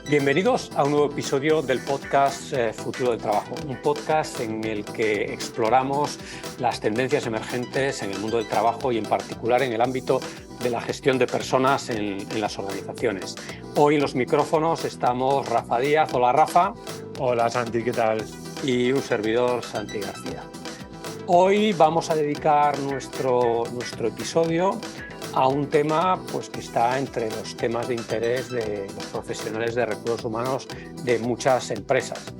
Bienvenidos a un nuevo episodio del podcast Futuro del Trabajo, un podcast en el que exploramos las tendencias emergentes en el mundo del trabajo y en particular en el ámbito de la gestión de personas en las organizaciones. Hoy en los micrófonos estamos Rafa Díaz. Hola, Rafa. Hola, Santi, ¿qué tal? Y un servidor, Santi García. Hoy vamos a dedicar nuestro episodio a un tema pues, que está entre los temas de interés de los profesionales de recursos humanos de muchas empresas.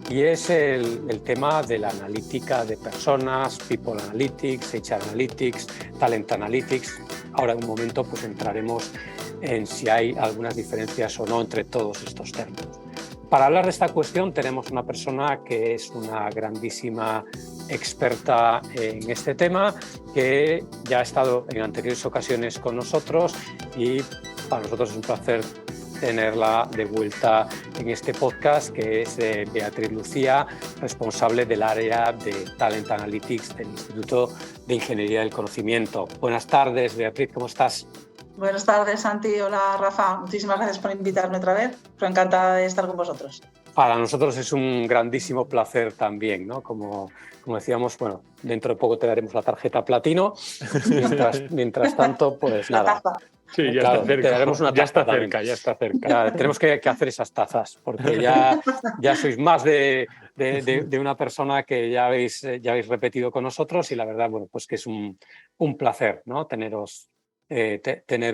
Y es el tema de la analítica de personas, People Analytics, HR Analytics, Talent Analytics. Ahora en un momento pues, entraremos en si hay algunas diferencias o no entre todos estos términos. Para hablar de esta cuestión tenemos una persona que es una grandísima experta en este tema, que ya ha estado en anteriores ocasiones con nosotros y para nosotros es un placer tenerla de vuelta en este podcast, que es Beatriz Lucía, responsable del área de Talent Analytics del Instituto de Ingeniería del Conocimiento. Buenas tardes, Beatriz, ¿cómo estás? Buenas tardes, Santi. Hola, Rafa. Muchísimas gracias por invitarme otra vez. Estoy encantada de estar con vosotros. Para nosotros es un grandísimo placer también, ¿no? Como decíamos, bueno, dentro de poco te daremos la tarjeta platino. Mientras tanto, pues nada. Sí, ya está cerca. Te daremos una taza ya está cerca. Tenemos que hacer esas tazas, porque ya sois más de una persona que ya habéis repetido con nosotros y la verdad, bueno, pues que es un placer, ¿no? Tener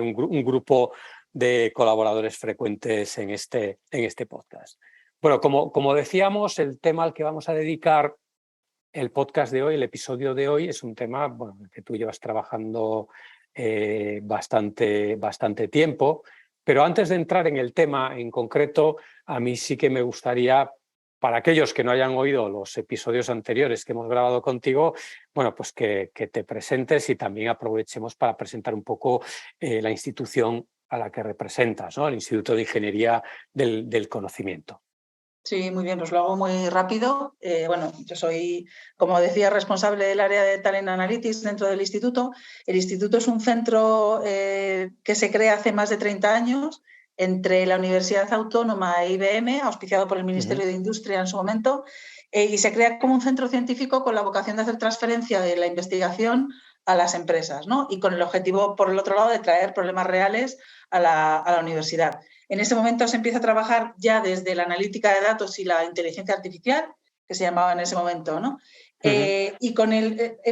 un grupo de colaboradores frecuentes en este podcast. Bueno, como decíamos, el tema al que vamos a dedicar el podcast de hoy, el episodio de hoy, es un tema que tú llevas trabajando bastante tiempo, pero antes de entrar en el tema en concreto, a mí sí que me gustaría, para aquellos que no hayan oído los episodios anteriores que hemos grabado contigo, bueno, pues que te presentes y también aprovechemos para presentar un poco la institución a la que representas, ¿no? El Instituto de Ingeniería del Conocimiento. Sí, muy bien, pues lo hago muy rápido. Yo soy, como decía, responsable del área de Talent Analytics dentro del instituto. El instituto es un centro que se crea hace más de 30 años entre la Universidad Autónoma e IBM, auspiciado por el Ministerio de Industria en su momento, y se crea como un centro científico con la vocación de hacer transferencia de la investigación a las empresas, ¿no? Y con el objetivo, por el otro lado, de traer problemas reales a la universidad. En ese momento se empieza a trabajar ya desde la analítica de datos y la inteligencia artificial, que se llamaba en ese momento, ¿no? Y con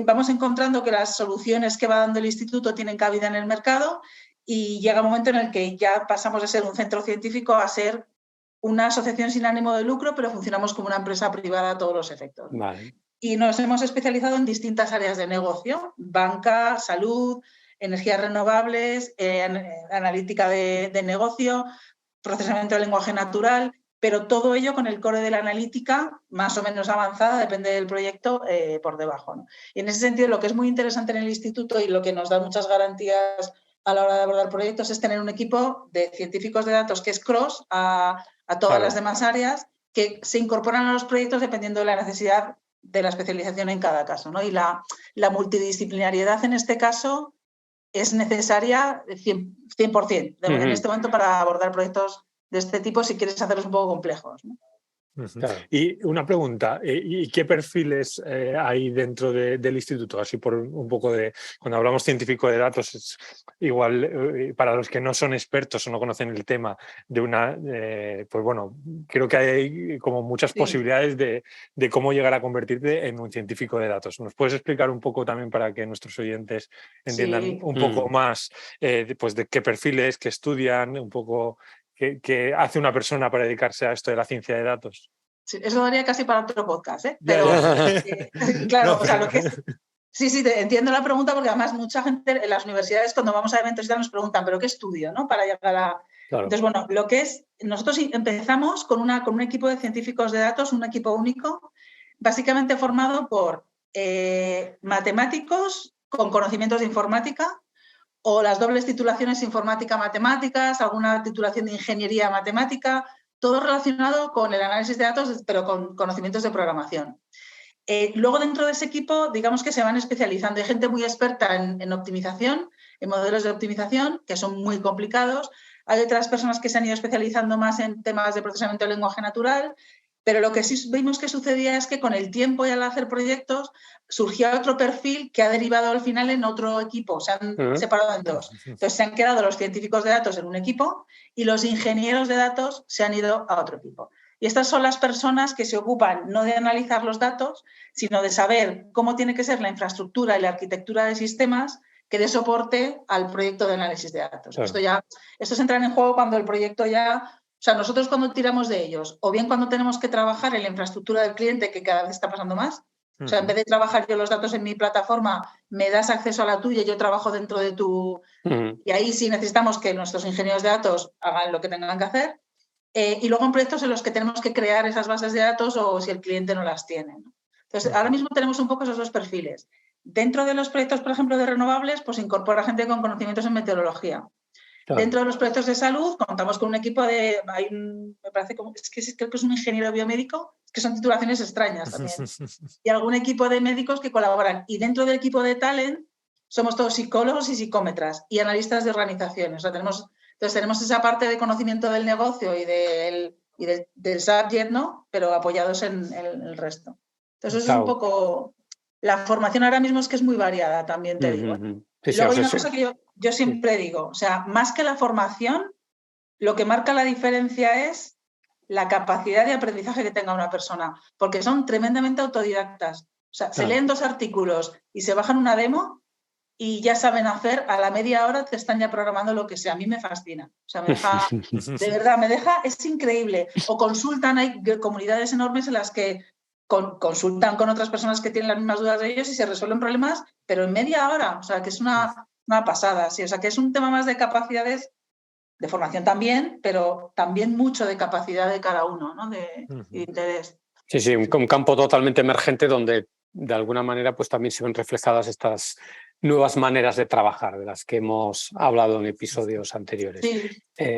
vamos encontrando que las soluciones que va dando el instituto tienen cabida en el mercado y llega un momento en el que ya pasamos de ser un centro científico a ser una asociación sin ánimo de lucro, pero funcionamos como una empresa privada a todos los efectos. Vale. Y nos hemos especializado en distintas áreas de negocio: banca, salud, energías renovables, analítica de negocio, procesamiento de lenguaje natural, pero todo ello con el core de la analítica más o menos avanzada, depende del proyecto, por debajo, ¿no? Y en ese sentido, lo que es muy interesante en el instituto y lo que nos da muchas garantías a la hora de abordar proyectos es tener un equipo de científicos de datos que es cross a todas las demás áreas, que se incorporan a los proyectos dependiendo de la necesidad de la especialización en cada caso, ¿no? Y la multidisciplinariedad en este caso es necesaria 100% en este momento para abordar proyectos de este tipo si quieres hacerlos un poco complejos, ¿no? Claro. Y una pregunta, ¿y qué perfiles hay dentro del instituto? Así por un poco de, cuando hablamos científico de datos, es igual para los que no son expertos o no conocen el tema pues bueno, creo que hay como muchas posibilidades de cómo llegar a convertirte en un científico de datos. ¿Nos puedes explicar un poco también para que nuestros oyentes entiendan un poco más pues de qué perfiles, qué estudian, un poco... ¿Qué hace una persona para dedicarse a esto de la ciencia de datos? Sí, eso daría casi para otro podcast, ¿eh? Pero, claro, no, o sea, lo que es... Sí, entiendo la pregunta porque además mucha gente en las universidades cuando vamos a eventos ya nos preguntan, ¿pero qué estudio, no? Para llegar a... Claro. Entonces, bueno, lo que es... Nosotros empezamos con un equipo de científicos de datos, un equipo único, básicamente formado por matemáticos con conocimientos de informática, o las dobles titulaciones informática-matemáticas, alguna titulación de ingeniería matemática, todo relacionado con el análisis de datos, pero con conocimientos de programación. Luego, dentro de ese equipo, digamos que se van especializando. Hay gente muy experta en optimización, en modelos de optimización, que son muy complicados. hay otras personas que se han ido especializando más en temas de procesamiento de lenguaje natural, pero lo que sí vimos que sucedía es que con el tiempo y al hacer proyectos surgía otro perfil que ha derivado al final en otro equipo, se han separado en dos. Entonces se han quedado los científicos de datos en un equipo y los ingenieros de datos se han ido a otro equipo. Y estas son las personas que se ocupan no de analizar los datos, sino de saber cómo tiene que ser la infraestructura y la arquitectura de sistemas que dé soporte al proyecto de análisis de datos. Claro. Estos entran en juego cuando el proyecto ya... O sea, nosotros cuando tiramos de ellos, o bien cuando tenemos que trabajar en la infraestructura del cliente, que cada vez está pasando más, o sea, en vez de trabajar yo los datos en mi plataforma, me das acceso a la tuya y yo trabajo dentro de tu... Y ahí sí necesitamos que nuestros ingenieros de datos hagan lo que tengan que hacer. Y luego en proyectos en los que tenemos que crear esas bases de datos o si el cliente no las tiene, ¿no? Entonces, ahora mismo tenemos un poco esos dos perfiles. Dentro de los proyectos, por ejemplo, de renovables, pues incorpora gente con conocimientos en meteorología. Claro. Dentro de los proyectos de salud contamos con un equipo de, me parece como, creo que es un ingeniero biomédico, que son titulaciones extrañas también, y algún equipo de médicos que colaboran. Y dentro del equipo de talent somos todos psicólogos y psicómetras y analistas de organizaciones. O sea, tenemos esa parte de conocimiento del negocio y del subject, ¿no? Pero apoyados en el resto. Entonces eso es un poco... La formación ahora mismo es que es muy variada, también te digo. Sí, luego hay una cosa que yo siempre digo, o sea, más que la formación, lo que marca la diferencia es la capacidad de aprendizaje que tenga una persona, porque son tremendamente autodidactas. O sea, se leen 2 artículos y se bajan una demo y ya saben hacer, a la media hora te están ya programando lo que sea. A mí me fascina. O sea, me deja, de verdad, es increíble. O consultan, hay comunidades enormes en las que consultan con otras personas que tienen las mismas dudas de ellos y se resuelven problemas, pero en media hora, o sea, que es una pasada, sí, o sea, que es un tema más de capacidades, de formación también, pero también mucho de capacidad de cada uno, ¿no? De interés. Sí, un campo totalmente emergente donde de alguna manera pues también se ven reflejadas estas nuevas maneras de trabajar de las que hemos hablado en episodios anteriores. Sí.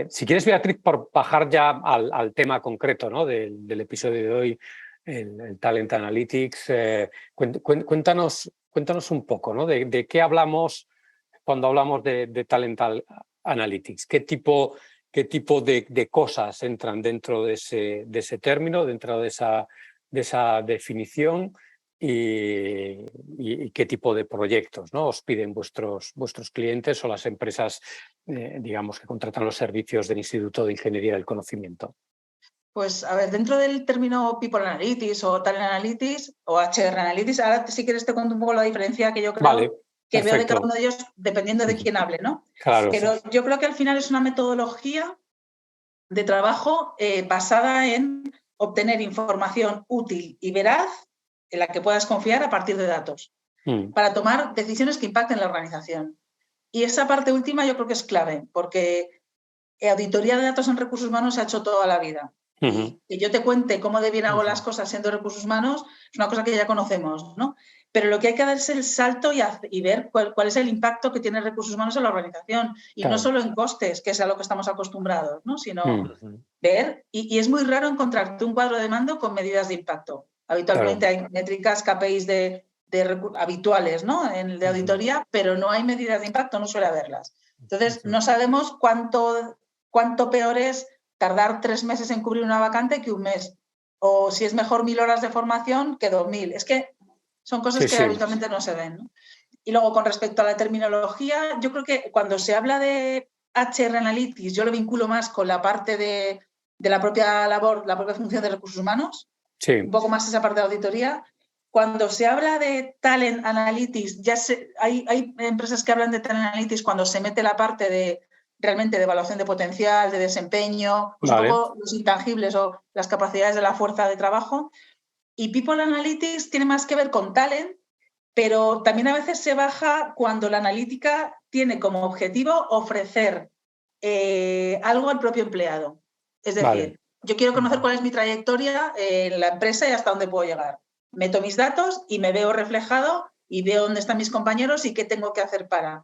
Si quieres, Beatriz, por bajar ya al tema concreto, ¿no? del episodio de hoy, el Talent Analytics, cuéntanos un poco, ¿no? De qué hablamos cuando hablamos de Talent Analytics, qué tipo de cosas entran dentro de ese término, dentro de esa definición y qué tipo de proyectos, ¿no? os piden vuestros clientes o las empresas digamos que contratan los servicios del Instituto de Ingeniería del Conocimiento. Pues a ver, dentro del término People Analytics o Talent Analytics o HR Analytics, ahora si quieres te cuento un poco la diferencia que yo creo que veo de cada uno de ellos dependiendo de quién hable, ¿no? Claro. Pero yo creo que al final es una metodología de trabajo basada en obtener información útil y veraz en la que puedas confiar a partir de datos para tomar decisiones que impacten la organización. Y esa parte última yo creo que es clave porque auditoría de datos en recursos humanos se ha hecho toda la vida. Y que yo te cuente cómo de bien hago las cosas siendo recursos humanos es una cosa que ya conocemos, ¿no? Pero lo que hay que dar es el salto y ver cuál es el impacto que tiene recursos humanos en la organización. Y no solo en costes, que es a lo que estamos acostumbrados, ¿no? Sino ver. Y es muy raro encontrarte un cuadro de mando con medidas de impacto. Habitualmente hay métricas, KPIs habituales, ¿no? De auditoría, pero no hay medidas de impacto, no suele haberlas. Entonces, no sabemos cuánto peor es tardar 3 meses en cubrir una vacante que un mes. O si es mejor 1000 horas de formación que 2000. Es que son cosas que habitualmente no se ven, ¿no? Y luego, con respecto a la terminología, yo creo que cuando se habla de HR Analytics, yo lo vinculo más con la parte de la propia labor, la propia función de recursos humanos, un poco más esa parte de auditoría. Cuando se habla de Talent Analytics, hay empresas que hablan de Talent Analytics cuando se mete la parte realmente de evaluación de potencial, de desempeño, pues un poco los intangibles o las capacidades de la fuerza de trabajo. Y People Analytics tiene más que ver con talent, pero también a veces se baja cuando la analítica tiene como objetivo ofrecer algo al propio empleado. Es decir, yo quiero conocer cuál es mi trayectoria en la empresa y hasta dónde puedo llegar. Meto mis datos y me veo reflejado y veo dónde están mis compañeros y qué tengo que hacer para...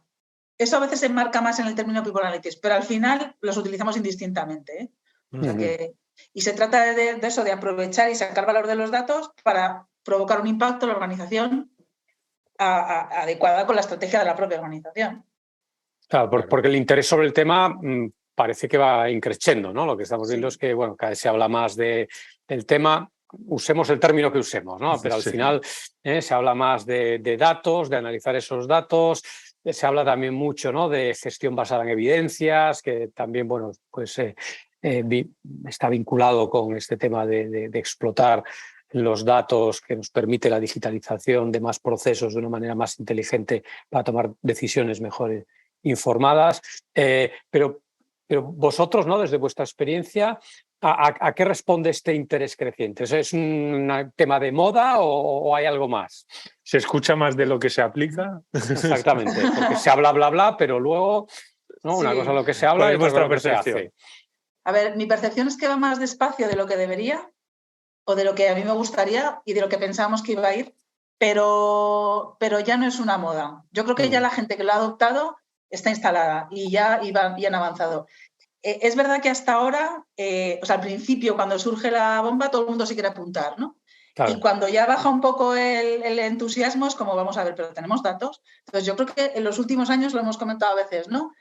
Eso a veces se enmarca más en el término People Analytics, pero al final los utilizamos indistintamente, ¿eh? O sea que... Y se trata de eso, de aprovechar y sacar valor de los datos para provocar un impacto en la organización adecuada con la estrategia de la propia organización. Claro, porque el interés sobre el tema parece que va increciendo, ¿no? Lo que estamos viendo es que, bueno, cada vez se habla más del tema, usemos el término que usemos, ¿no? Pero al final se habla más de datos, de analizar esos datos. Se habla también mucho, ¿no?, de gestión basada en evidencias, que también, bueno, pues está vinculado con este tema de explotar los datos que nos permite la digitalización de más procesos de una manera más inteligente para tomar decisiones mejor informadas. Pero vosotros, ¿no?, desde vuestra experiencia, ¿a qué responde este interés creciente? ¿Es un tema de moda o hay algo más? ¿Se escucha más de lo que se aplica? Exactamente, porque se habla, bla, bla, pero luego, ¿no?, una cosa es lo que se habla y otra cosa lo que se hace. A ver, mi percepción es que va más despacio de lo que debería o de lo que a mí me gustaría y de lo que pensábamos que iba a ir, pero ya no es una moda. Yo creo que ya la gente que lo ha adoptado está instalada y ya han avanzado. Es verdad que hasta ahora, o sea, al principio, cuando surge la bomba, todo el mundo se quiere apuntar, ¿no? Claro. Y cuando ya baja un poco el entusiasmo, es como, vamos a ver, pero tenemos datos. Entonces, yo creo que en los últimos años, lo hemos comentado a veces, ¿no?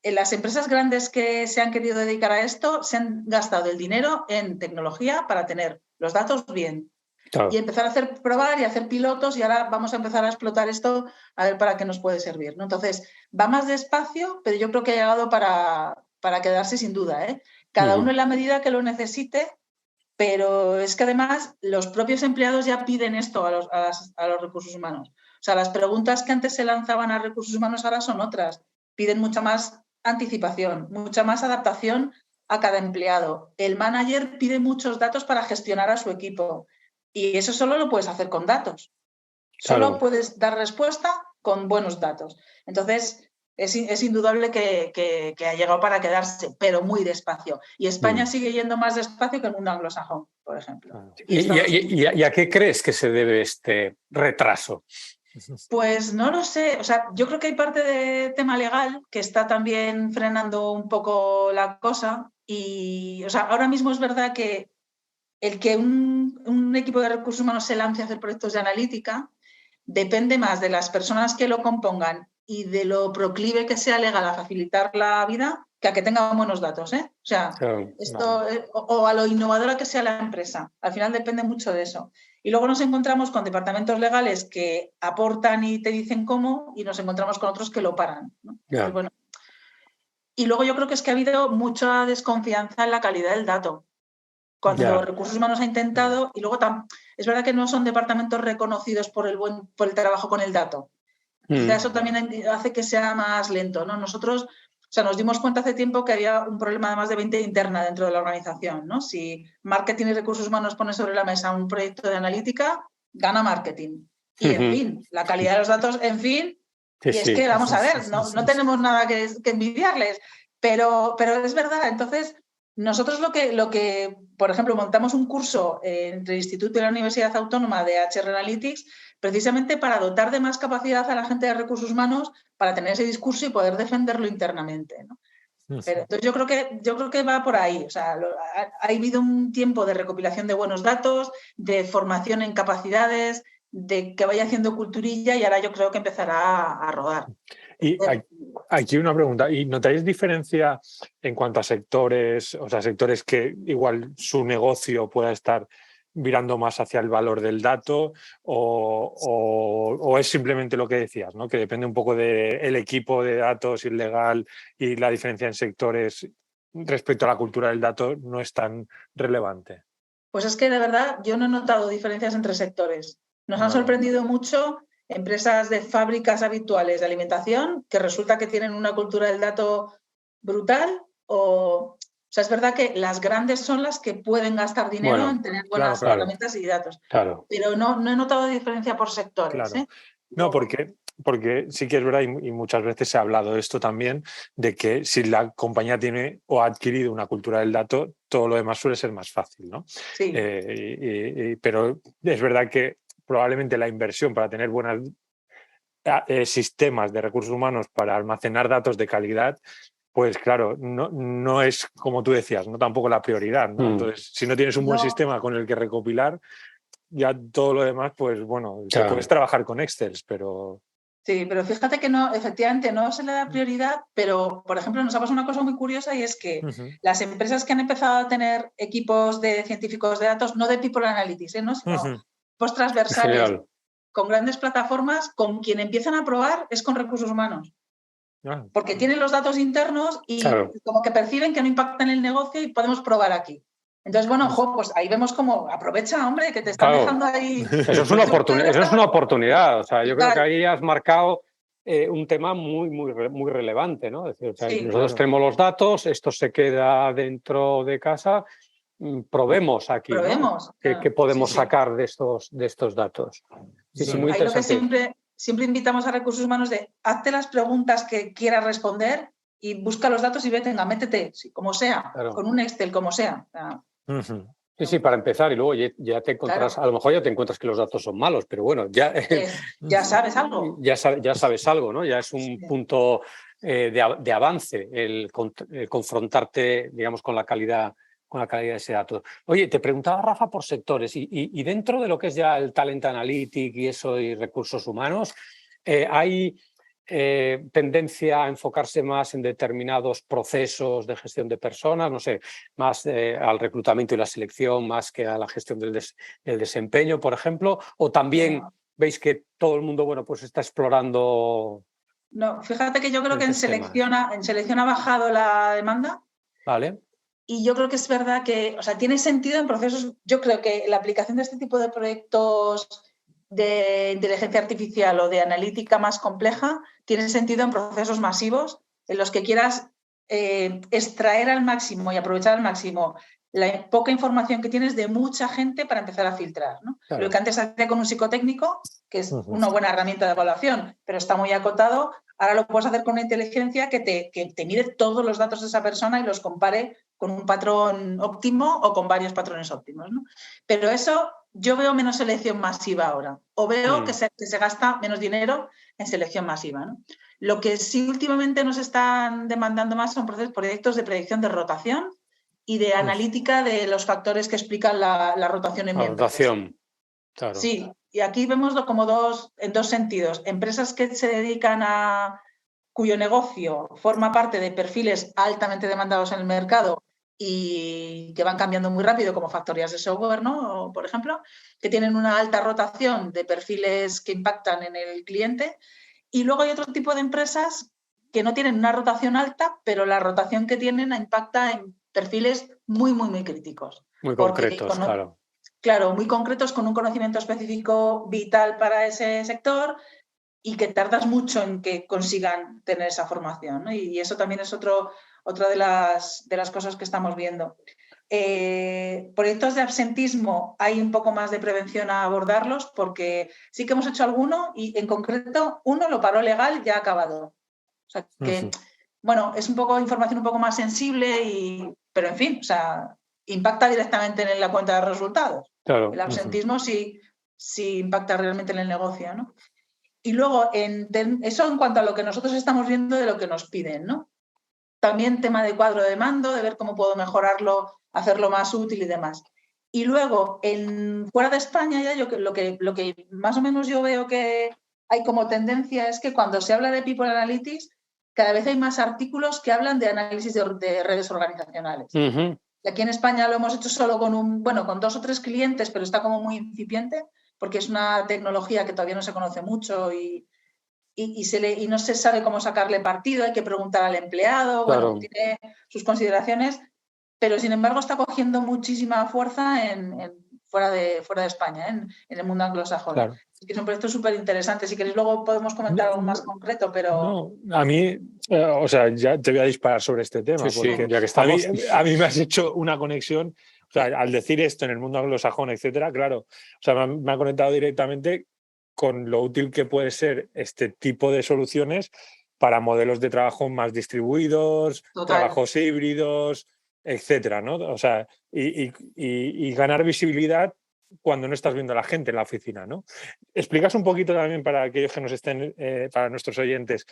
Las empresas grandes que se han querido dedicar a esto se han gastado el dinero en tecnología para tener los datos bien. Claro. Y empezar a probar y hacer pilotos, y ahora vamos a empezar a explotar esto a ver para qué nos puede servir, ¿no? Entonces, va más despacio, pero yo creo que ha llegado para quedarse sin duda, ¿eh? Cada uno en la medida que lo necesite, pero es que además los propios empleados ya piden esto a los recursos humanos. O sea, las preguntas que antes se lanzaban a recursos humanos ahora son otras. Piden mucha más anticipación, mucha más adaptación a cada empleado. El manager pide muchos datos para gestionar a su equipo y eso solo lo puedes hacer con datos. Claro. Solo puedes dar respuesta con buenos datos. Entonces, es indudable que ha llegado para quedarse, pero muy despacio. Y España sigue yendo más despacio que el mundo anglosajón, por ejemplo. ¿Y a qué crees que se debe este retraso? Pues no lo sé. O sea, yo creo que hay parte de tema legal que está también frenando un poco la cosa. Y, o sea, ahora mismo es verdad que el que un equipo de recursos humanos se lance a hacer proyectos de analítica depende más de las personas que lo compongan y de lo proclive que sea legal a facilitar la vida que a que tengan buenos datos, ¿eh? O sea, esto, o a lo innovadora que sea la empresa. Al final depende mucho de eso. Y luego nos encontramos con departamentos legales que aportan y te dicen cómo, y nos encontramos con otros que lo paran, ¿no? Entonces, bueno. Y luego yo creo que es que ha habido mucha desconfianza en la calidad del dato. Cuando recursos humanos ha intentado, y luego es verdad que no son departamentos reconocidos por el trabajo con el dato. Quizá eso también hace que sea más lento, ¿no? Nosotros, o sea, nos dimos cuenta hace tiempo que había un problema además de 20 interna dentro de la organización, ¿no? Si marketing y recursos humanos pone sobre la mesa un proyecto de analítica, gana marketing. Y en fin, la calidad de los datos, en fin, y es que, vamos a ver, no tenemos nada que envidiarles, pero es verdad. Entonces, nosotros lo que, por ejemplo, montamos un curso entre el Instituto y la Universidad Autónoma de HR Analytics precisamente para dotar de más capacidad a la gente de recursos humanos para tener ese discurso y poder defenderlo internamente, ¿no? Pero, entonces yo creo que va por ahí. O sea, ha habido un tiempo de recopilación de buenos datos, de formación en capacidades, de que vaya haciendo culturilla, y ahora yo creo que empezará a rodar. Y aquí una pregunta, ¿y notáis diferencia en cuanto a sectores, o sea, sectores que igual su negocio pueda estar virando más hacia el valor del dato, o es simplemente lo que decías, ¿no? Que depende un poco del equipo de datos y el legal, y la diferencia en sectores respecto a la cultura del dato no es tan relevante? Pues es que de verdad yo no he notado diferencias entre sectores. Nos han sorprendido mucho empresas de fábricas habituales de alimentación que resulta que tienen una cultura del dato brutal. O sea, es verdad que las grandes son las que pueden gastar dinero en tener buenas herramientas y datos. Claro. Pero no he notado diferencia por sectores. Claro. No, porque sí que es verdad, y muchas veces se ha hablado de esto también, de que si la compañía tiene o ha adquirido una cultura del dato, todo lo demás suele ser más fácil, ¿no? Sí. Pero es verdad que probablemente la inversión para tener buenos sistemas de recursos humanos para almacenar datos de calidad, pues claro, no es como tú decías, no tampoco la prioridad, ¿no? Entonces, si no tienes un buen sistema con el que recopilar, ya todo lo demás, pues bueno, puedes trabajar con Excel, pero... Sí, pero fíjate que no, efectivamente no se le da prioridad, pero por ejemplo nos ha pasado una cosa muy curiosa y es que las empresas que han empezado a tener equipos de científicos de datos, no de People Analytics, ¿no? Sino equipos transversales Genial. con grandes plataformas, con quien empiezan a probar es con recursos humanos. Porque tienen los datos internos y como que perciben que no impactan el negocio y podemos probar aquí. Entonces, bueno, pues ahí vemos cómo aprovecha, hombre, que te están dejando ahí. Eso es una oportunidad. Eso es una oportunidad. O sea, yo creo que ahí has marcado un tema muy relevante, ¿no? Es decir, o sea, nosotros tenemos los datos, esto se queda dentro de casa, probemos aquí, probemos, ¿no? ¿Qué podemos sacar de estos datos? Sí, muy ahí interesante. Lo que siempre invitamos a recursos humanos de hazte las preguntas que quieras responder y busca los datos y métete, como sea, con un Excel, como sea. Sí, para empezar, y luego ya te encuentras, a lo mejor ya te encuentras que los datos son malos, pero bueno, ya sabes algo. Ya sabes algo, ¿no? Ya es un punto de avance el confrontarte, digamos, con la calidad de ese dato. Oye, te preguntaba, Rafa, por sectores, y dentro de lo que es ya el Talent Analytics y eso y recursos humanos, hay tendencia a enfocarse más en determinados procesos de gestión de personas, no sé, más al reclutamiento y la selección, más que a la gestión del desempeño, por ejemplo, o también veis que todo el mundo, bueno, pues está explorando. No, fíjate que yo creo que en selección ha bajado la demanda. Vale. Y yo creo que es verdad que, o sea, tiene sentido en procesos. Yo creo que la aplicación de este tipo de proyectos de inteligencia artificial o de analítica más compleja tiene sentido en procesos masivos en los que quieras extraer al máximo y aprovechar al máximo la poca información que tienes de mucha gente para empezar a filtrar, ¿no? Claro. Lo que antes hacía con un psicotécnico, que es una buena herramienta de evaluación, pero está muy acotado, ahora lo puedes hacer con una inteligencia que te mire todos los datos de esa persona y los compare con un patrón óptimo o con varios patrones óptimos, ¿no? Pero eso yo veo menos selección masiva ahora, o veo que se gasta menos dinero en selección masiva, ¿no? Lo que sí últimamente nos están demandando más son proyectos de predicción de rotación y de analítica de los factores que explican la rotación en mi empresa. Rotación, claro. Sí, y aquí vemos como en dos sentidos. Empresas que se dedican cuyo negocio forma parte de perfiles altamente demandados en el mercado y que van cambiando muy rápido, como factorías de software, ¿no? Por ejemplo, que tienen una alta rotación de perfiles que impactan en el cliente. Y luego hay otro tipo de empresas que no tienen una rotación alta, pero la rotación que tienen impacta en perfiles muy críticos. Muy concretos, claro. Claro, muy concretos, con un conocimiento específico vital para ese sector y que tardas mucho en que consigan tener esa formación, ¿no? Y eso también es otra de las cosas que estamos viendo. Proyectos de absentismo, hay un poco más de prevención a abordarlos porque sí que hemos hecho alguno y en concreto uno lo paró legal y ya ha acabado. O sea que, bueno, es un poco información un poco más sensible, pero en fin, o sea, impacta directamente en la cuenta de resultados. Claro. El absentismo sí impacta realmente en el negocio, ¿no? Y luego, eso en cuanto a lo que nosotros estamos viendo de lo que nos piden, ¿no? También tema de cuadro de mando, de ver cómo puedo mejorarlo, hacerlo más útil y demás. Y luego, fuera de España, ya lo que más o menos yo veo que hay como tendencia es que cuando se habla de People Analytics, cada vez hay más artículos que hablan de análisis de redes organizacionales. Y aquí en España lo hemos hecho solo con 2 o 3 clientes, pero está como muy incipiente, porque es una tecnología que todavía no se conoce mucho y no se sabe cómo sacarle partido, hay que preguntar al empleado, claro. Bueno, tiene sus consideraciones, pero sin embargo está cogiendo muchísima fuerza fuera de España, en el mundo anglosajón. Claro. Es un proyecto súper interesante. Si queréis luego podemos comentar algo más concreto, pero... No, a mí, o sea, ya te voy a disparar sobre este tema, sí, porque ya que estamos. A mí me has hecho una conexión, o sea, al decir esto en el mundo anglosajón, etcétera, claro, o sea, me ha conectado directamente con lo útil que puede ser este tipo de soluciones para modelos de trabajo más distribuidos, trabajos híbridos, etcétera, ¿no? O sea, y ganar visibilidad cuando no estás viendo a la gente en la oficina, ¿no? Explicas un poquito también para aquellos que nos estén, para nuestros oyentes,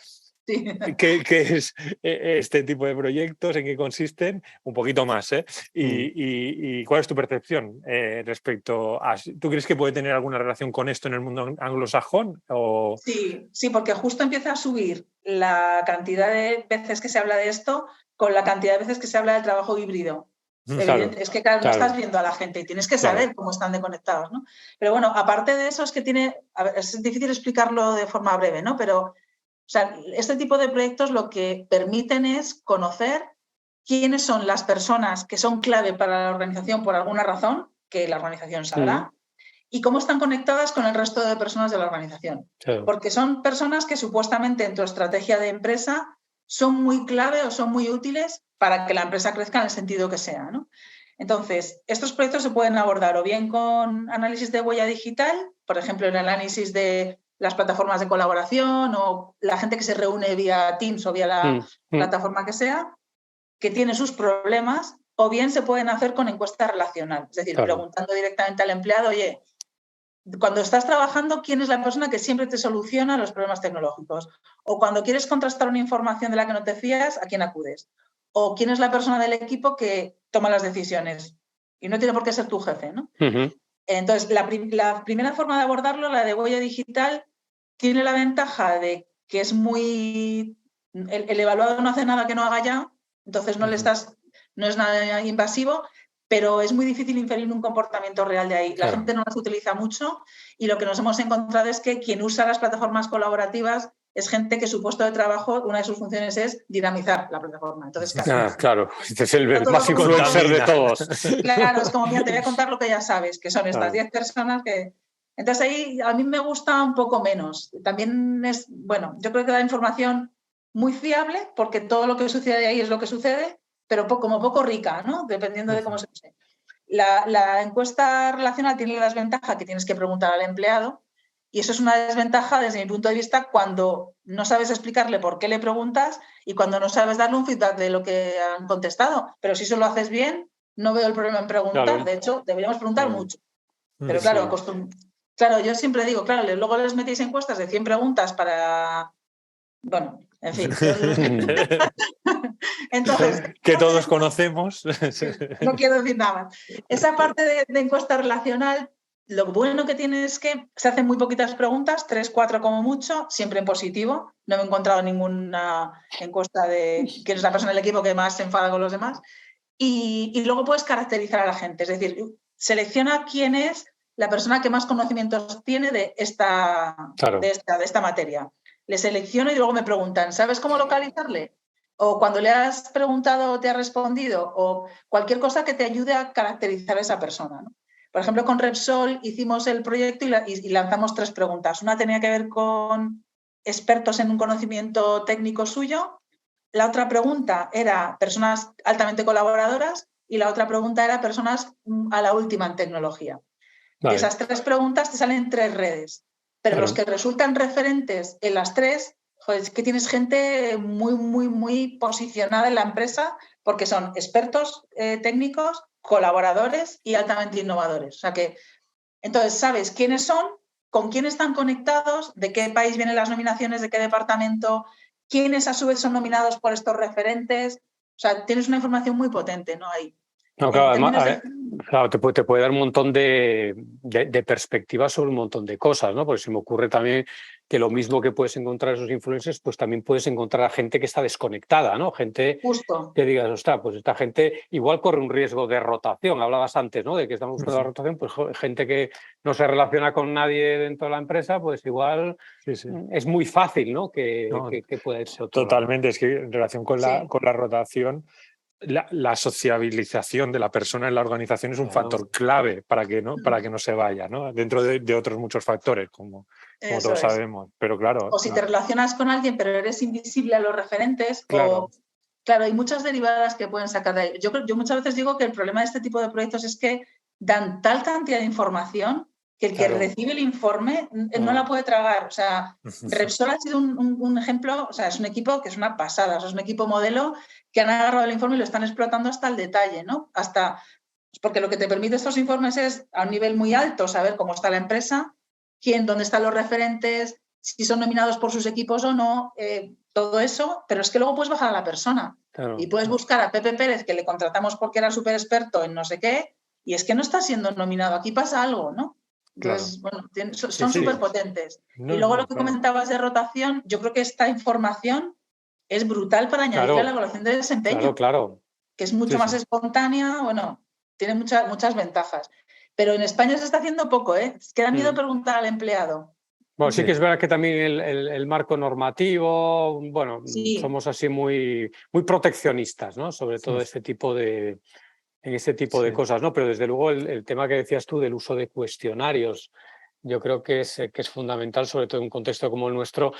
Sí. ¿qué es este tipo de proyectos? ¿En qué consisten? Un poquito más, ¿eh? Y cuál es tu percepción respecto a... ¿Tú crees que puede tener alguna relación con esto en el mundo anglosajón? O... Sí, porque justo empieza a subir la cantidad de veces que se habla de esto con la cantidad de veces que se habla del trabajo híbrido. Claro, Es que claro, no estás viendo a la gente y tienes que saber cómo están desconectados, ¿no? Pero bueno, aparte de eso es que es difícil explicarlo de forma breve, ¿no? Pero o sea, este tipo de proyectos lo que permiten es conocer quiénes son las personas que son clave para la organización por alguna razón, que la organización sabrá, y cómo están conectadas con el resto de personas de la organización. Porque son personas que supuestamente en tu estrategia de empresa son muy clave o son muy útiles para que la empresa crezca en el sentido que sea, ¿no? Entonces, estos proyectos se pueden abordar o bien con análisis de huella digital, por ejemplo, el análisis de las plataformas de colaboración o la gente que se reúne vía Teams o vía la plataforma que sea, que tiene sus problemas, o bien se pueden hacer con encuesta relacional, es decir, preguntando directamente al empleado, oye, cuando estás trabajando, ¿quién es la persona que siempre te soluciona los problemas tecnológicos? O cuando quieres contrastar una información de la que no te fías, ¿a quién acudes? O ¿quién es la persona del equipo que toma las decisiones? Y no tiene por qué ser tu jefe, ¿no? Entonces, la primera forma de abordarlo, la de huella digital, tiene la ventaja de que es muy... El evaluador no hace nada que no haga ya, entonces no es nada invasivo, pero es muy difícil inferir un comportamiento real de ahí. La gente no las utiliza mucho y lo que nos hemos encontrado es que quien usa las plataformas colaborativas es gente que su puesto de trabajo, una de sus funciones es dinamizar la plataforma. Entonces, claro, este es el más influencer de todos. Claro, es como, mira, te voy a contar lo que ya sabes, que son estas 10 personas que... Entonces ahí a mí me gusta un poco menos. También es, bueno, yo creo que da información muy fiable porque todo lo que sucede ahí es lo que sucede, pero como poco rica, ¿no? Dependiendo de cómo se use. La encuesta relacional tiene la desventaja que tienes que preguntar al empleado y eso es una desventaja desde mi punto de vista cuando no sabes explicarle por qué le preguntas y cuando no sabes darle un feedback de lo que han contestado. Pero si eso lo haces bien, no veo el problema en preguntar. De hecho, deberíamos preguntar mucho. Pero claro, claro, yo siempre digo, claro, luego les metéis encuestas de 100 preguntas para... Bueno, en fin. Entonces, que todos conocemos. No quiero decir nada más. Esa parte de encuesta relacional, lo bueno que tiene es que se hacen muy poquitas preguntas, 3, 4 como mucho, siempre en positivo. No me he encontrado ninguna encuesta de quién es la persona del equipo que más se enfada con los demás. Y luego puedes caracterizar a la gente, es decir, selecciona quién es la persona que más conocimientos tiene de esta materia. Le selecciono y luego me preguntan, ¿sabes cómo localizarle? O cuando le has preguntado te ha respondido, o cualquier cosa que te ayude a caracterizar a esa persona, ¿no? Por ejemplo, con Repsol hicimos el proyecto y lanzamos 3 preguntas. Una tenía que ver con expertos en un conocimiento técnico suyo, la otra pregunta era personas altamente colaboradoras y la otra pregunta era personas a la última en tecnología. De esas 3 preguntas te salen 3 redes, pero los que resultan referentes en las 3, joder, es que tienes gente muy, muy, muy posicionada en la empresa porque son expertos técnicos, colaboradores y altamente innovadores. O sea que, entonces, sabes quiénes son, con quién están conectados, de qué país vienen las nominaciones, de qué departamento, quiénes a su vez son nominados por estos referentes. O sea, tienes una información muy potente, ¿no? Ahí. No, claro, además, claro, te puede dar un montón de perspectivas sobre un montón de cosas, ¿no? Porque se me ocurre también que lo mismo que puedes encontrar esos influencers, pues también puedes encontrar a gente que está desconectada, ¿no? Gente que digas, ostras, pues esta gente igual corre un riesgo de rotación. Hablabas antes, ¿no? De que estamos buscando la rotación, pues gente que no se relaciona con nadie dentro de la empresa, pues igual es muy fácil, ¿no? Que pueda irse otro Totalmente, lado. es que en relación con la rotación, la sociabilización de la persona en la organización es un factor clave para que no se vaya, ¿no? Dentro de otros muchos factores, como todos sabemos. Pero claro. O si te relacionas con alguien, pero eres invisible a los referentes. Claro. Claro, hay muchas derivadas que pueden sacar de ahí. Yo muchas veces digo que el problema de este tipo de proyectos es que dan tal cantidad de información que el que recibe el informe no la puede tragar. O sea, Repsol ha sido un ejemplo, o sea, es un equipo que es una pasada, o sea, es un equipo modelo que han agarrado el informe y lo están explotando hasta el detalle, ¿no? Hasta Porque lo que te permite estos informes es, a un nivel muy alto, saber cómo está la empresa, dónde están los referentes, si son nominados por sus equipos o no, todo eso, pero es que luego puedes bajar a la persona. Claro. Y puedes buscar a Pepe Pérez, que le contratamos porque era súper experto en no sé qué, y es que no está siendo nominado. Aquí pasa algo, ¿no? Entonces, claro. Bueno, son súper potentes. Y luego lo que comentabas de rotación, yo creo que esta información es brutal para añadirle a la evaluación de desempeño. Claro. Que es mucho más espontánea, bueno, tiene muchas ventajas. Pero en España se está haciendo poco, ¿eh? Es que da miedo preguntar al empleado. Bueno, sí que es verdad que también el marco normativo, bueno, somos así muy proteccionistas, ¿no? Sobre todo en ese tipo de cosas, ¿no? Pero desde luego el tema que decías tú del uso de cuestionarios, yo creo que es fundamental, sobre todo en un contexto como el nuestro,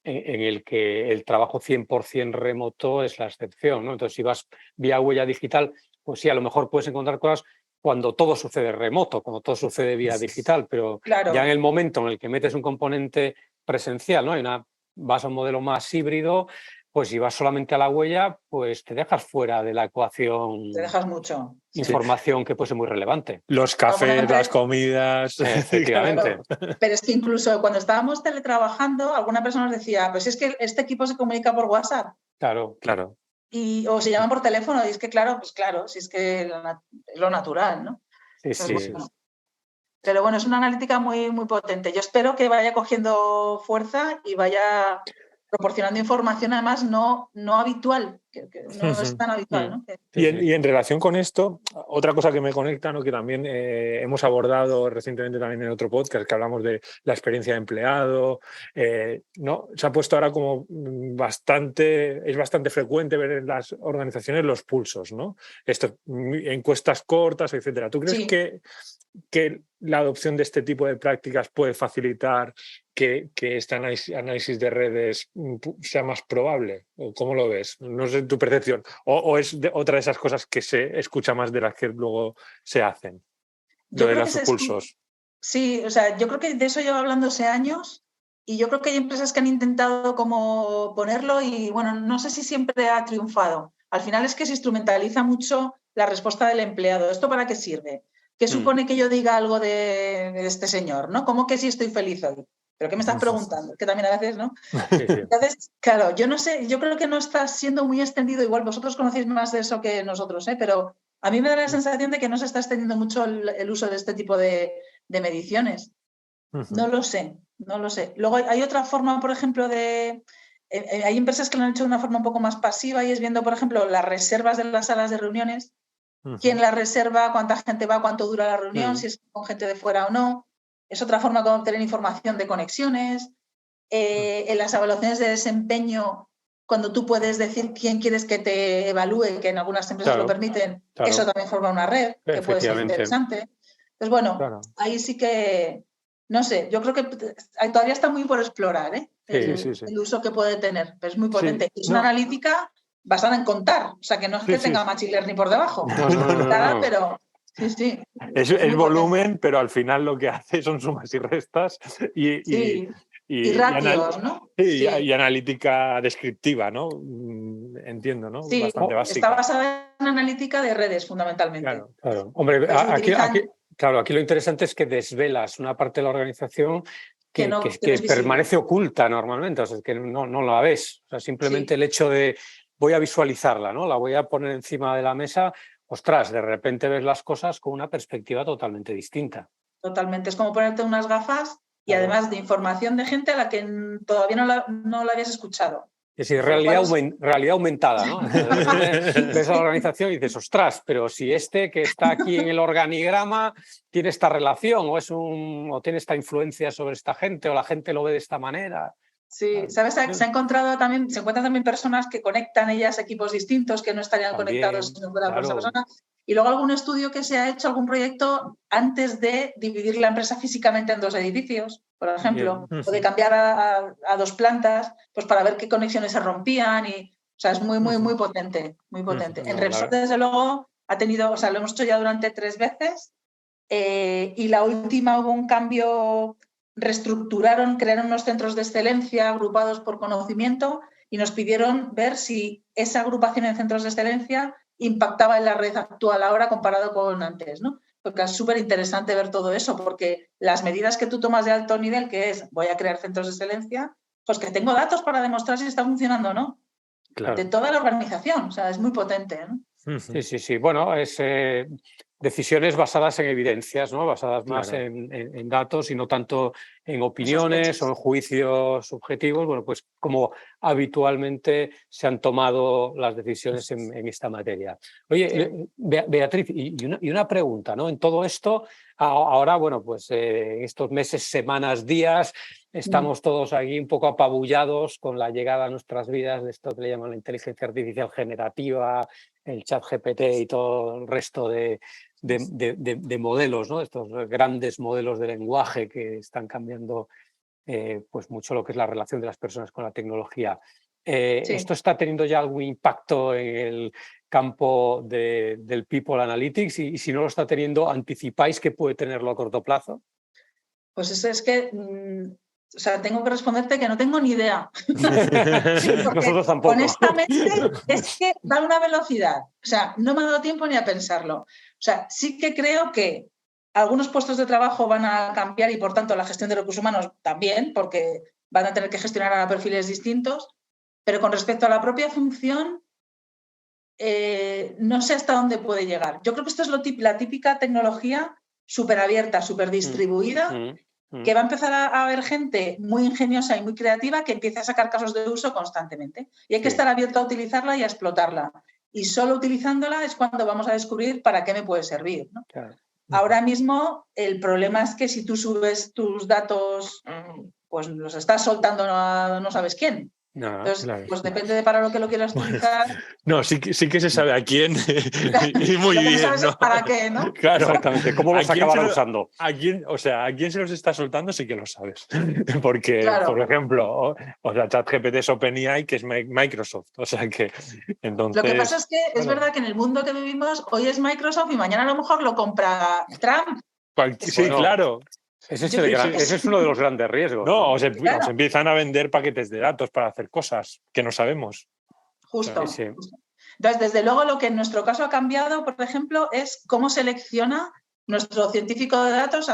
en el que el trabajo 100% remoto es la excepción, ¿no? Entonces, si vas vía huella digital, pues sí, a lo mejor puedes encontrar cosas cuando todo sucede remoto, cuando todo sucede vía digital, pero ya en el momento en el que metes un componente presencial, ¿no? Vas a un modelo más híbrido, pues si vas solamente a la huella, pues te dejas fuera de la ecuación. Te dejas mucho. Información que puede ser muy relevante. Los cafés, las comidas. Efectivamente. Claro. Pero es que incluso cuando estábamos teletrabajando, alguna persona nos decía, pues es que este equipo se comunica por WhatsApp. Claro. O se llaman por teléfono, y es que claro, si es que es lo natural, ¿no? Sí. Bueno. Pero bueno, es una analítica muy, muy potente. Yo espero que vaya cogiendo fuerza y vaya proporcionando información, además, no habitual, que no es tan habitual, ¿no? Y en relación con esto, otra cosa que me conecta, ¿no? Que también hemos abordado recientemente también en otro podcast, que hablamos de la experiencia de empleado, ¿no? Se ha puesto ahora como es bastante frecuente ver en las organizaciones los pulsos, ¿no? Encuestas cortas, etcétera. ¿Tú crees que la adopción de este tipo de prácticas puede facilitar que este análisis de redes sea más probable? ¿O cómo lo ves? No sé tu percepción. ¿O es otra de esas cosas que se escucha más de las que luego se hacen? Lo de los pulsos. Sí, o sea, yo creo que de eso llevo hablando hace años y yo creo que hay empresas que han intentado como ponerlo y, bueno, no sé si siempre ha triunfado. Al final es que se instrumentaliza mucho la respuesta del empleado. ¿Esto para qué sirve? ¿Qué supone que yo diga algo de este señor? ¿No? ¿Cómo que sí estoy feliz hoy? ¿Pero qué me estás preguntando? Que también a veces, ¿no? Sí. Entonces, claro, yo no sé, yo creo que no está siendo muy extendido, igual vosotros conocéis más de eso que nosotros, pero a mí me da la sensación de que no se está extendiendo mucho el uso de este tipo de mediciones. No lo sé. Luego hay otra forma, por ejemplo, hay empresas que lo han hecho de una forma un poco más pasiva y es viendo, por ejemplo, las reservas de las salas de reuniones. ¿Quién la reserva? ¿Cuánta gente va? ¿Cuánto dura la reunión? Si es con gente de fuera o no. Es otra forma de obtener información de conexiones. En las evaluaciones de desempeño, cuando tú puedes decir quién quieres que te evalúe, que en algunas empresas lo permiten, eso también forma una red que puede ser interesante. Entonces, bueno, ahí sí que, no sé, yo creo que todavía está muy por explorar el uso que puede tener, pero es muy potente. Es una analítica basada en contar, o sea, que no es que tenga machine learning por debajo, no. Pero sí. Es volumen, pero al final lo que hace son sumas y restas y ratios, ¿no? Y analítica descriptiva, ¿no? Entiendo, ¿no? Sí, bastante básica. Está basada en analítica de redes, fundamentalmente. Claro. Hombre, aquí lo interesante es que desvelas una parte de la organización que permanece oculta normalmente, o sea, que no la ves. O sea, simplemente el hecho de voy a visualizarla, ¿no? La voy a poner encima de la mesa, ostras, de repente ves las cosas con una perspectiva totalmente distinta. Totalmente, es como ponerte unas gafas y además de información de gente a la que todavía no la habías escuchado. Es decir, realidad aumentada, ¿no? Ves a la organización y dices, ostras, pero si que está aquí en el organigrama tiene esta relación o tiene esta influencia sobre esta gente o la gente lo ve de esta manera. Sí, ¿sabes? Se encuentran también personas que conectan ellas equipos distintos que no estarían conectados si no fuera por esa persona. Y luego algún estudio que se ha hecho, algún proyecto antes de dividir la empresa físicamente en 2 edificios, por ejemplo, o de cambiar a 2 plantas, pues para ver qué conexiones se rompían. O sea, es muy, muy, muy potente, muy potente. En Repsol, desde luego, lo hemos hecho ya durante 3 veces y la última hubo un cambio. Crearon unos centros de excelencia agrupados por conocimiento y nos pidieron ver si esa agrupación en centros de excelencia impactaba en la red actual ahora comparado con antes, ¿no? Porque es súper interesante ver todo eso, porque las medidas que tú tomas de alto nivel, que es voy a crear centros de excelencia, pues que tengo datos para demostrar si está funcionando o no. Claro. De toda la organización, o sea, es muy potente, ¿no? Sí. Bueno, es decisiones basadas en evidencias, ¿no? Basadas más en datos y no tanto en opiniones o en juicios subjetivos. Bueno, pues como habitualmente se han tomado las decisiones en esta materia. Oye, Beatriz, y una pregunta, ¿no? En todo esto, ahora, bueno, pues en estos meses, semanas, días, estamos todos aquí un poco apabullados con la llegada a nuestras vidas de esto que le llaman la inteligencia artificial generativa, el ChatGPT y todo el resto de modelos, ¿no? Estos grandes modelos de lenguaje que están cambiando pues mucho lo que es la relación de las personas con la tecnología. ¿Esto está teniendo ya algún impacto en el campo del People Analytics? Y si no lo está teniendo, ¿anticipáis que puede tenerlo a corto plazo? Pues es que... o sea, tengo que responderte que no tengo ni idea. Nosotros tampoco. Honestamente, es que va a una velocidad. O sea, no me ha dado tiempo ni a pensarlo. O sea, sí que creo que algunos puestos de trabajo van a cambiar y, por tanto, la gestión de recursos humanos también, porque van a tener que gestionar a perfiles distintos. Pero con respecto a la propia función, no sé hasta dónde puede llegar. Yo creo que esto es la típica tecnología súper abierta, súper distribuida, que va a empezar a haber gente muy ingeniosa y muy creativa que empiece a sacar casos de uso constantemente. Y hay que estar abierto a utilizarla y a explotarla. Y solo utilizándola es cuando vamos a descubrir para qué me puede servir, ¿no? Claro. Ahora mismo el problema es que si tú subes tus datos, pues los estás soltando a no sabes quién. Entonces, pues depende de para lo que lo quieras utilizar. No, sí que se sabe a quién y muy lo que bien, no sabes ¿no? es para qué, ¿no? Claro. Exactamente. ¿Cómo los acabará usando? ¿A quién se los está soltando? Sí que lo sabes. Porque, claro. por ejemplo, ChatGPT es OpenAI, que es Microsoft. O sea que, entonces... Lo que pasa es que es verdad que en el mundo que vivimos, hoy es Microsoft y mañana a lo mejor lo compra Trump. Sí, claro. Ese es uno de los grandes riesgos. No, os empiezan a vender paquetes de datos para hacer cosas que no sabemos. Justo. Entonces, desde luego, lo que en nuestro caso ha cambiado, por ejemplo, es cómo selecciona nuestro científico de datos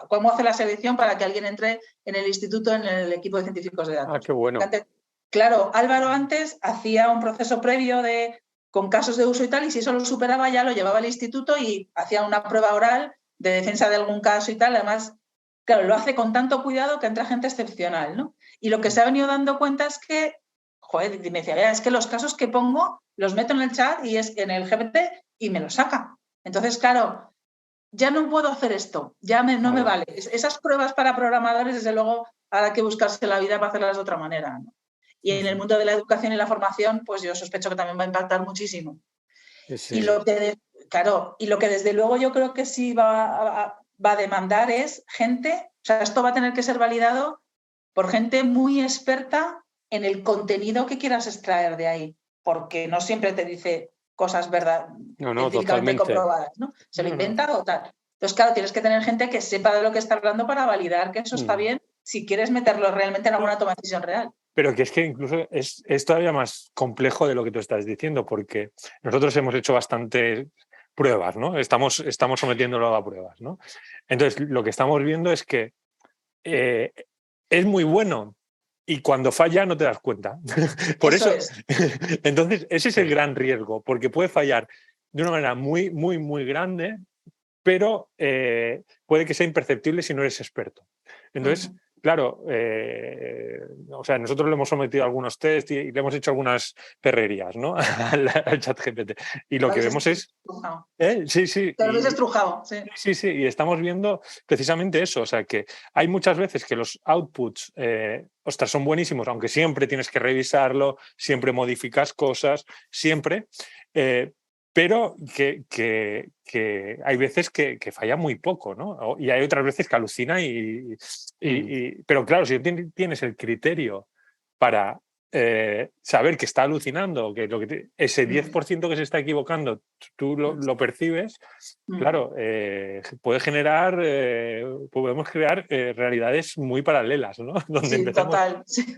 cómo hace la selección para que alguien entre en el instituto, en el equipo de científicos de datos. Qué bueno. Claro, Álvaro antes hacía un proceso previo con casos de uso y tal, y si eso lo superaba ya lo llevaba al instituto y hacía una prueba oral de defensa de algún caso y tal. Además, claro, lo hace con tanto cuidado que entra gente excepcional, ¿no? Y lo que se ha venido dando cuenta es que, joder, me decía, es que los casos que pongo los meto en el chat y es en el GPT y me los saca. Entonces, claro, ya no puedo hacer esto, ya no me vale. Esas pruebas para programadores, desde luego, habrá que buscarse la vida para hacerlas de otra manera, ¿no? Y en el mundo de la educación y la formación, pues yo sospecho que también va a impactar muchísimo. Sí. Y lo que desde luego yo creo que sí va a demandar es gente, o sea, esto va a tener que ser validado por gente muy experta en el contenido que quieras extraer de ahí, porque no siempre te dice cosas científicamente comprobadas, ¿no? Se lo inventa o tal. Entonces, claro, tienes que tener gente que sepa de lo que está hablando para validar que eso está bien si quieres meterlo realmente en alguna toma de decisión real. Pero que es que incluso es todavía más complejo de lo que tú estás diciendo, porque nosotros hemos hecho bastantes pruebas, ¿no? Estamos sometiéndolo a pruebas, ¿no? Entonces, lo que estamos viendo es que es muy bueno y cuando falla no te das cuenta. Por eso entonces, ese es el gran riesgo, porque puede fallar de una manera muy, muy, muy grande, pero puede que sea imperceptible si no eres experto. Entonces, claro, nosotros le hemos sometido a algunos test y le hemos hecho algunas perrerías, ¿no? al ChatGPT. Y lo que vemos es... Sí. Te lo habéis estrujado, sí. Sí, y estamos viendo precisamente eso. O sea, que hay muchas veces que los outputs, son buenísimos, aunque siempre tienes que revisarlo, siempre modificas cosas, siempre... pero que hay veces que falla muy poco, ¿no? Y hay otras veces que alucina pero claro, si tienes el criterio para saber que está alucinando, que, ese 10% que se está equivocando, tú lo percibes, claro, podemos crear realidades muy paralelas, ¿no? Donde sí, empezamos total. Sí, sí.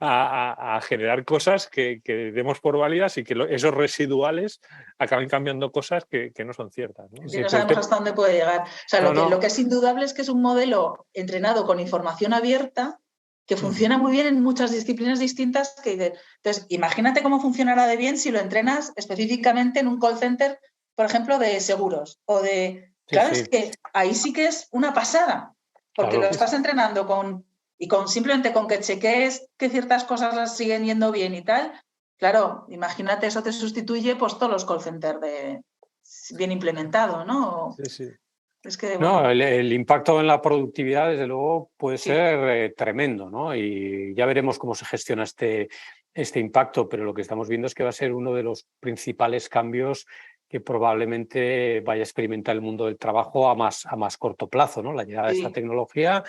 a generar cosas que demos por válidas y que esos residuales acaben cambiando cosas que no son ciertas, ¿no? Sí, no sabemos hasta dónde puede llegar. O sea, lo que es indudable es que es un modelo entrenado con información abierta que funciona muy bien en muchas disciplinas distintas. Entonces, imagínate cómo funcionará de bien si lo entrenas específicamente en un call center, por ejemplo, de seguros o de... Claro, es que ahí sí que es una pasada, porque lo estás entrenando simplemente con que cheques que ciertas cosas las siguen yendo bien y tal. Claro, imagínate, eso te sustituye pues todos los call centers bien implementado, ¿no? Sí. Es que, bueno, no, el impacto en la productividad, desde luego, puede ser tremendo, ¿no? Y ya veremos cómo se gestiona este impacto, pero lo que estamos viendo es que va a ser uno de los principales cambios que probablemente vaya a experimentar el mundo del trabajo a más corto plazo, ¿no? La llegada de esta tecnología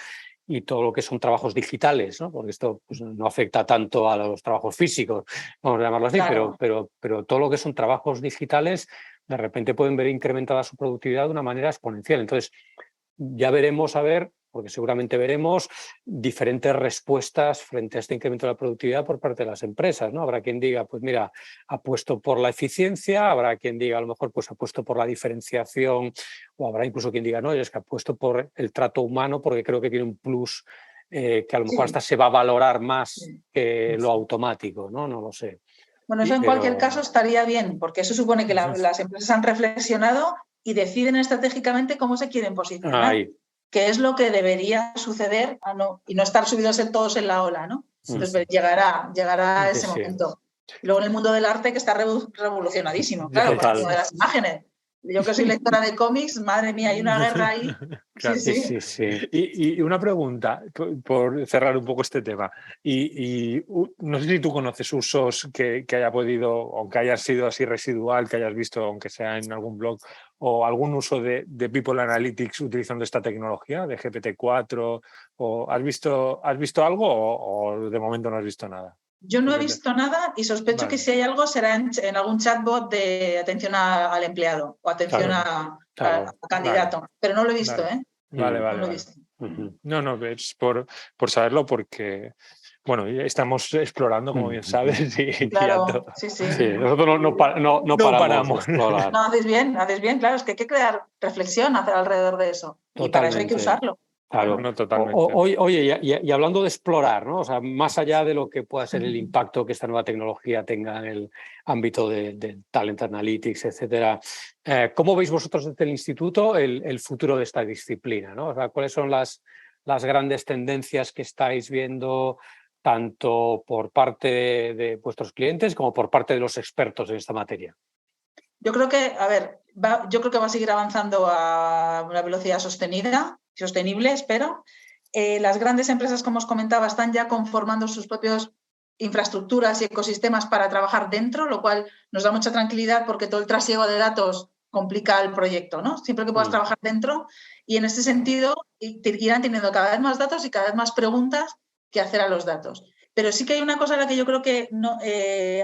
y todo lo que son trabajos digitales, ¿no? Porque esto pues, no afecta tanto a los trabajos físicos, vamos a llamarlo así, claro. pero todo lo que son trabajos digitales de repente pueden ver incrementada su productividad de una manera exponencial. Entonces, ya veremos, porque seguramente veremos diferentes respuestas frente a este incremento de la productividad por parte de las empresas, ¿no? Habrá quien diga, pues mira, apuesto por la eficiencia, habrá quien diga, a lo mejor, pues apuesto por la diferenciación, o habrá incluso quien diga, no, es que apuesto por el trato humano porque creo que tiene un plus que a lo mejor hasta se va a valorar más que lo automático, ¿no? No lo sé. Bueno, eso en cualquier caso estaría bien, porque eso supone que las empresas han reflexionado y deciden estratégicamente cómo se quieren posicionar, que es lo que debería suceder y no estar subidos todos en la ola, ¿no? Entonces llegará ese momento. Y luego en el mundo del arte, que está revolucionadísimo, claro, con el mundo de las imágenes. Yo que soy lectora de cómics, madre mía, hay una guerra ahí. Claro. Sí. Y una pregunta, por cerrar un poco este tema. No sé si tú conoces usos que haya podido, aunque haya sido así residual, que hayas visto, aunque sea en algún blog, o algún uso de People Analytics utilizando esta tecnología, de GPT-4, o ¿has visto algo o de momento no has visto nada? Yo no he visto nada y sospecho que si hay algo será en algún chatbot de atención al empleado o atención al candidato, pero no lo he visto, ¿eh? Vale. No lo he visto. No, es por saberlo porque, bueno, estamos explorando, como bien sabes. Claro, sí. Nosotros no paramos de explorar. No, haces bien, claro, es que hay que crear reflexión alrededor de eso. Totalmente. Y para eso hay que usarlo. Claro, no, totalmente. Oye, y hablando de explorar, ¿no? O sea, más allá de lo que pueda ser el impacto que esta nueva tecnología tenga en el ámbito de Talent Analytics, etcétera, ¿cómo veis vosotros desde el instituto el futuro de esta disciplina, ¿no? O sea, ¿cuáles son las grandes tendencias que estáis viendo tanto por parte de vuestros clientes como por parte de los expertos en esta materia? Yo creo que, va a seguir avanzando a una velocidad sostenible, espero. Las grandes empresas, como os comentaba, están ya conformando sus propias infraestructuras y ecosistemas para trabajar dentro, lo cual nos da mucha tranquilidad porque todo el trasiego de datos complica el proyecto, ¿no? Siempre que puedas trabajar dentro, y en este sentido irán teniendo cada vez más datos y cada vez más preguntas que hacer a los datos. Pero sí que hay una cosa en la que yo creo que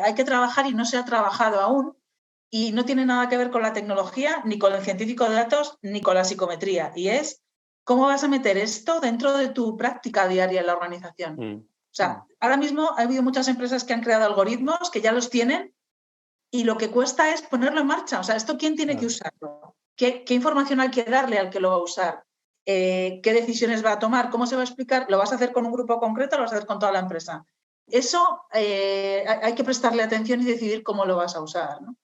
hay que trabajar y no se ha trabajado aún, y no tiene nada que ver con la tecnología, ni con el científico de datos, ni con la psicometría. Y es cómo vas a meter esto dentro de tu práctica diaria en la organización. O sea, ahora mismo ha habido muchas empresas que han creado algoritmos que ya los tienen y lo que cuesta es ponerlo en marcha. O sea, ¿esto quién tiene que usarlo? ¿Qué información hay que darle al que lo va a usar? ¿Qué decisiones va a tomar? ¿Cómo se va a explicar? ¿Lo vas a hacer con un grupo concreto o lo vas a hacer con toda la empresa? Eso hay que prestarle atención y decidir cómo lo vas a usar, ¿no?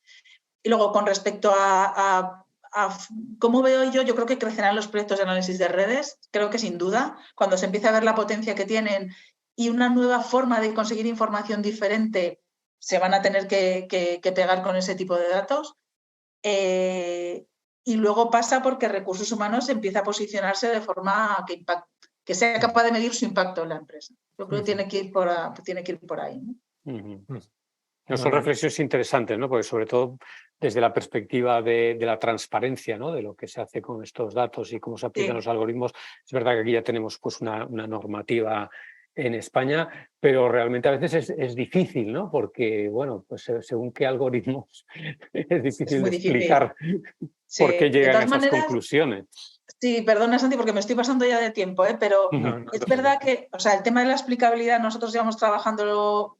Y luego, con respecto a cómo veo yo creo que crecerán los proyectos de análisis de redes. Creo que sin duda, cuando se empiece a ver la potencia que tienen y una nueva forma de conseguir información diferente, se van a tener que pegar con ese tipo de datos. Y luego pasa porque Recursos Humanos empieza a posicionarse de forma que sea capaz de medir su impacto en la empresa. Yo creo que tiene que ir por ahí, ¿no? Son reflexiones interesantes, ¿no? Porque sobre todo desde la perspectiva de la transparencia, ¿no? De lo que se hace con estos datos y cómo se aplican los algoritmos. Es verdad que aquí ya tenemos pues una normativa en España, pero realmente a veces es difícil, ¿no? Porque, bueno, pues según qué algoritmos es difícil de explicar por qué llegan a esas conclusiones. Sí, perdona, Santi, porque me estoy pasando ya de tiempo, pero es verdad que, o sea, el tema de la explicabilidad nosotros llevamos trabajándolo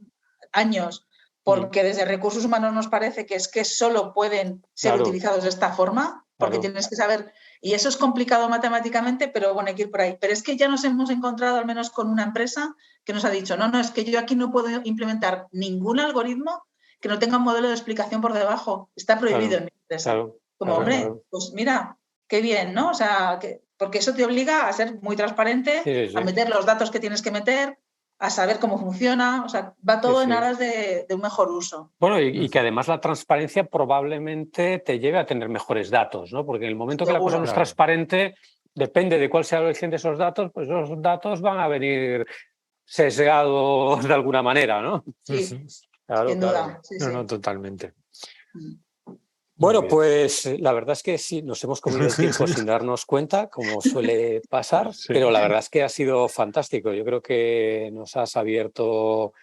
años, porque desde recursos humanos nos parece que es que solo pueden ser utilizados de esta forma, porque tienes que saber, y eso es complicado matemáticamente, pero bueno, hay que ir por ahí. Pero es que ya nos hemos encontrado al menos con una empresa que nos ha dicho, no, es que yo aquí no puedo implementar ningún algoritmo que no tenga un modelo de explicación por debajo, está prohibido en mi empresa. Hombre, pues mira, qué bien, ¿no? O sea, porque eso te obliga a ser muy transparente, a meter los datos que tienes que meter, a saber cómo funciona, o sea, va todo en aras de un mejor uso. Bueno, y que además la transparencia probablemente te lleve a tener mejores datos, ¿no? Porque en el momento que la cosa no es transparente, depende de cuál sea el origen de esos datos, pues esos datos van a venir sesgados de alguna manera, ¿no? Sí, sin duda. Sí, no, totalmente. Bueno, pues la verdad es que sí, nos hemos comido el tiempo sin darnos cuenta, como suele pasar, pero la verdad es que ha sido fantástico. Yo creo que nos has abierto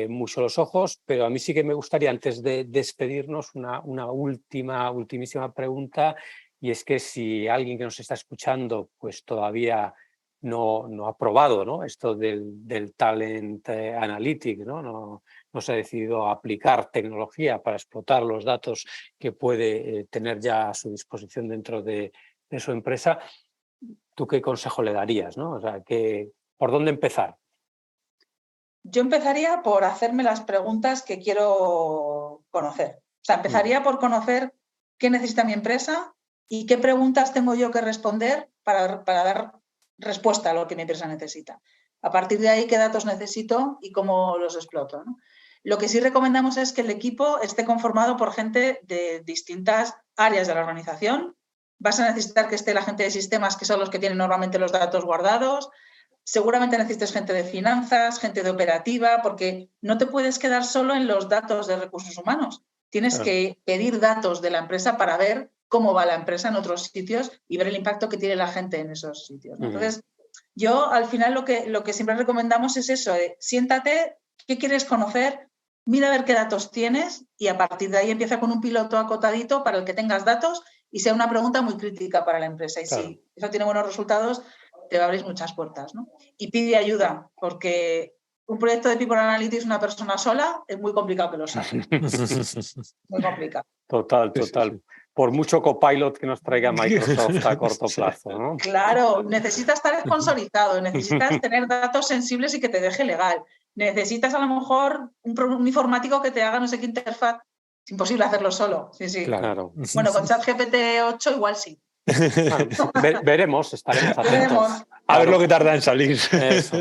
mucho los ojos, pero a mí sí que me gustaría, antes de despedirnos, una ultimísima pregunta, y es que si alguien que nos está escuchando pues todavía no ha probado, ¿no?, esto del Talent Analytics, no se ha decidido a aplicar tecnología para explotar los datos que puede tener ya a su disposición dentro de su empresa, ¿tú qué consejo le darías, ¿no? O sea, ¿por dónde empezar? Yo empezaría por hacerme las preguntas que quiero conocer. O sea, empezaría por conocer qué necesita mi empresa y qué preguntas tengo yo que responder para dar respuesta a lo que mi empresa necesita. A partir de ahí, qué datos necesito y cómo los exploto, ¿no? Lo que sí recomendamos es que el equipo esté conformado por gente de distintas áreas de la organización. Vas a necesitar que esté la gente de sistemas, que son los que tienen normalmente los datos guardados. Seguramente necesites gente de finanzas, gente de operativa, porque no te puedes quedar solo en los datos de recursos humanos. Tienes que pedir datos de la empresa para ver cómo va la empresa en otros sitios y ver el impacto que tiene la gente en esos sitios, ¿no? Entonces, yo al final lo que siempre recomendamos es eso, siéntate, ¿qué quieres conocer? Mira a ver qué datos tienes y a partir de ahí empieza con un piloto acotadito para el que tengas datos y sea una pregunta muy crítica para la empresa. Y si eso tiene buenos resultados, te va a abrir muchas puertas, ¿no? Y pide ayuda, porque un proyecto de People Analytics una persona sola es muy complicado que lo saque. Muy complicado. Total. Por mucho copilot que nos traiga Microsoft a corto plazo, ¿no? Claro, necesitas estar sponsorizado, necesitas tener datos sensibles y que te deje legal. Necesitas a lo mejor un informático que te haga no sé qué interfaz. Es imposible hacerlo solo. Sí. Claro. Bueno, con ChatGPT 8 igual sí. Bueno, veremos, estaremos atentos. A ver lo que tarda en salir. Eso.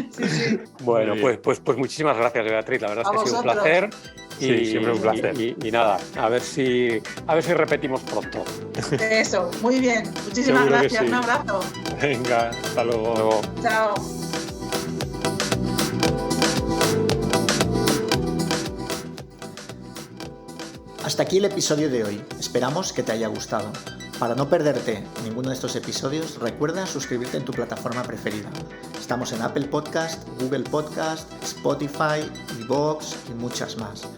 Sí. Bueno, pues muchísimas gracias, Beatriz. La verdad es que ha sido un placer. Sí, siempre un placer. Y nada, a ver si repetimos pronto. Eso, muy bien. Muchísimas gracias. Un abrazo. Venga, hasta luego. Chao. Hasta aquí el episodio de hoy. Esperamos que te haya gustado. Para no perderte ninguno de estos episodios, recuerda suscribirte en tu plataforma preferida. Estamos en Apple Podcast, Google Podcast, Spotify, iVoox y muchas más.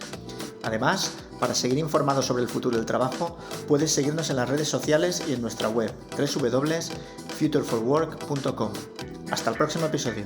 Además, para seguir informado sobre el futuro del trabajo, puedes seguirnos en las redes sociales y en nuestra web www.futureforwork.com. Hasta el próximo episodio.